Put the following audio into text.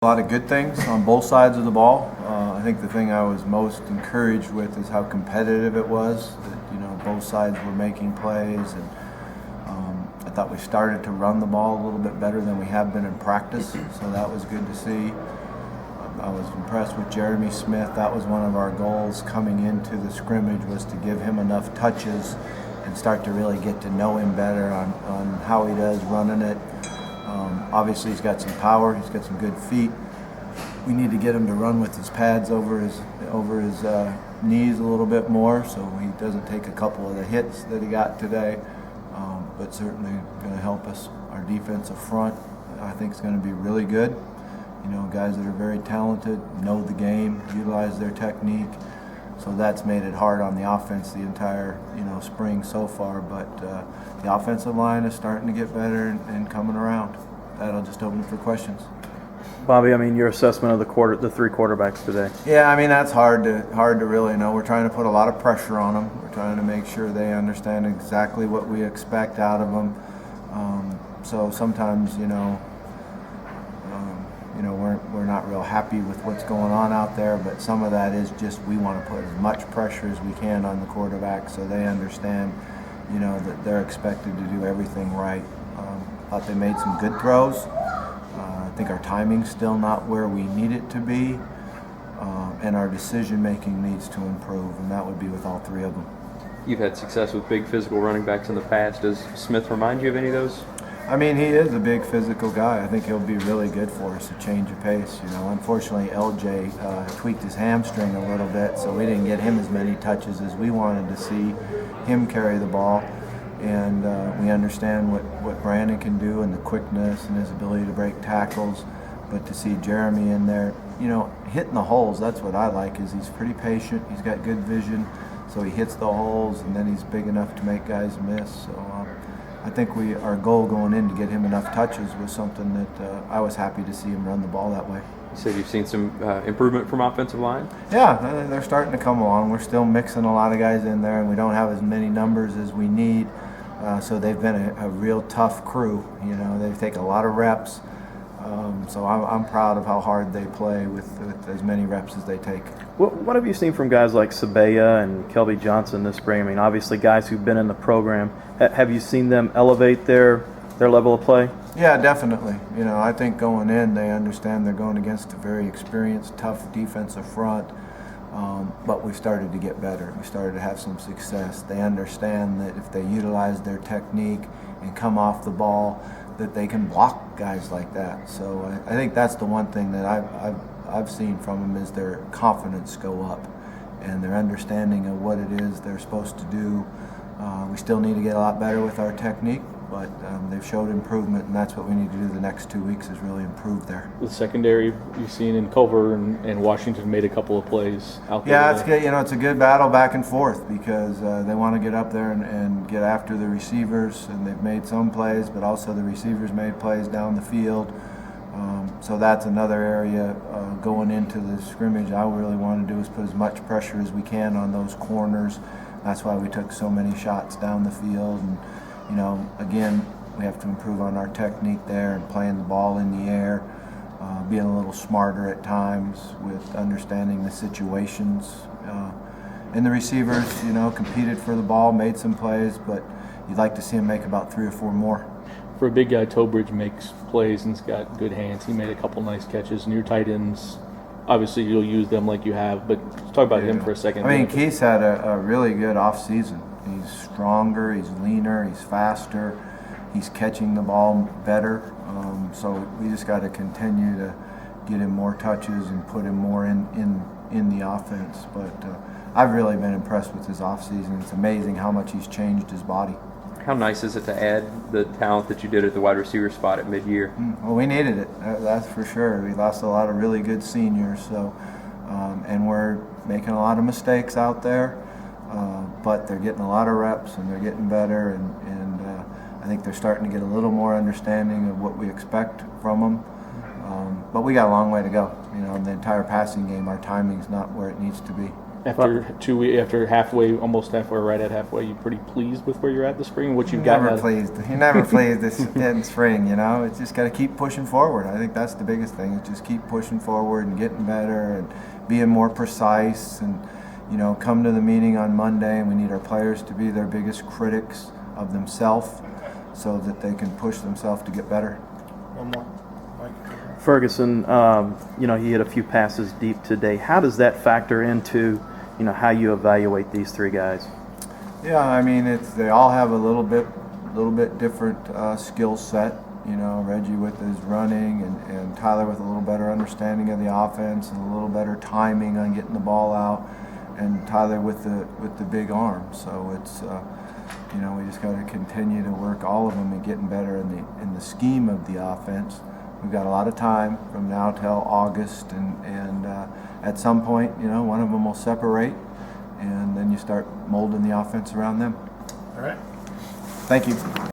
A lot of good things on both sides of the ball. I think the thing I was most encouraged with is how competitive it was. That both sides were making plays, and I thought we started to run the ball a little bit better than we have been in practice. So that was good to see. I was impressed with Jeremy Smith. That was one of our goals coming into the scrimmage, was to give him enough touches and start to really get to know him better on how he does running it. Obviously, he's got some power. He's got some good feet. We need to get him to run with his pads over his knees a little bit more, so he doesn't take a couple of the hits that he got today. But certainly going to help us. Our defensive front, I think, is going to be really good. Guys that are very talented, know the game, utilize their technique. So that's made it hard on the offense the entire spring so far. But the offensive line is starting to get better and coming around. That'll just open for questions. Bobby, your assessment of the three quarterbacks today. Yeah, that's hard to really know. We're trying to put a lot of pressure on them. We're trying to make sure they understand exactly what we expect out of them. So sometimes, we're not real happy with what's going on out there, but some of that is just we want to put as much pressure as we can on the quarterback so they understand, that they're expected to do everything right. Thought they made some good throws. I think our timing's still not where we need it to be, and our decision making needs to improve, and that would be with all three of them. You've had success with big physical running backs in the past. Does Smith remind you of any of those? He is a big physical guy. I think he'll be really good for us, a change of pace. Unfortunately, LJ tweaked his hamstring a little bit, so we didn't get him as many touches as we wanted to see him carry the ball. And we understand what Brandon can do and the quickness and his ability to break tackles. But to see Jeremy in there, hitting the holes, that's what I like, is he's pretty patient. He's got good vision, so he hits the holes, and then he's big enough to make guys miss. So I think our goal going in to get him enough touches was something that I was happy to see him run the ball that way. You said you've seen some improvement from offensive line? Yeah, they're starting to come along. We're still mixing a lot of guys in there, and we don't have as many numbers as we need. So they've been a real tough crew. They take a lot of reps. So I'm proud of how hard they play with as many reps as they take. What have you seen from guys like Sabea and Kelby Johnson this spring? Obviously guys who've been in the program. Have you seen them elevate their level of play? Yeah, definitely. I think going in, they understand they're going against a very experienced, tough defensive front. But we started to get better. We started to have some success. They understand that if they utilize their technique and come off the ball, that they can block guys like that. So I think that's the one thing that I've seen from them, is their confidence go up and their understanding of what it is they're supposed to do. We still need to get a lot better with our technique, but they've showed improvement, and that's what we need to do the next 2 weeks, is really improve there. The secondary you've seen in Culver and Washington made a couple of plays out there. Yeah, it's good. It's a good battle back and forth, because they want to get up there and get after the receivers, and they've made some plays, but also the receivers made plays down the field. So that's another area going into the scrimmage I really want to do, is put as much pressure as we can on those corners. That's why we took so many shots down the field. And again, we have to improve on our technique there and playing the ball in the air, being a little smarter at times with understanding the situations. And the receivers, competed for the ball, made some plays, but you'd like to see them make about 3 or 4 more. For a big guy, Tobridge makes plays and he's got good hands. He made a couple nice catches. And your tight ends, obviously you'll use them like you have, but let's talk about him for a second. Keith's had a really good off season. He's stronger, he's leaner, he's faster, he's catching the ball better. So we just got to continue to get him more touches and put him more in the offense. But I've really been impressed with his off season. It's amazing how much he's changed his body. How nice is it to add the talent that you did at the wide receiver spot at mid-year? Well, we needed it, that's for sure. We lost a lot of really good seniors, so and we're making a lot of mistakes out there, but they're getting a lot of reps and they're getting better, and I think they're starting to get a little more understanding of what we expect from them. But we got a long way to go. In the entire passing game, our timing's not where it needs to be. After after halfway, almost halfway, right at halfway, you pretty pleased with where you're at this spring? What you've got? Never pleased. You're never pleased this in spring, you know. It's just got to keep pushing forward. I think that's the biggest thing. Is just keep pushing forward and getting better and being more precise. And you know, come to the meeting on Monday, and we need our players to be their biggest critics of themselves, so that they can push themselves to get better. One more. Mike. Ferguson, you know, he hit a few passes deep today. How does that factor into, you know, how you evaluate these three guys? Yeah, I mean, they all have a little bit different skill set. You know, Reggie with his running, and Tyler with a little better understanding of the offense and a little better timing on getting the ball out, and Tyler with the big arm. So it's you know, we just got to continue to work all of them and getting better in the scheme of the offense. We've got a lot of time from now till August, and at some point, you know, one of them will separate, and then you start molding the offense around them. All right. Thank you.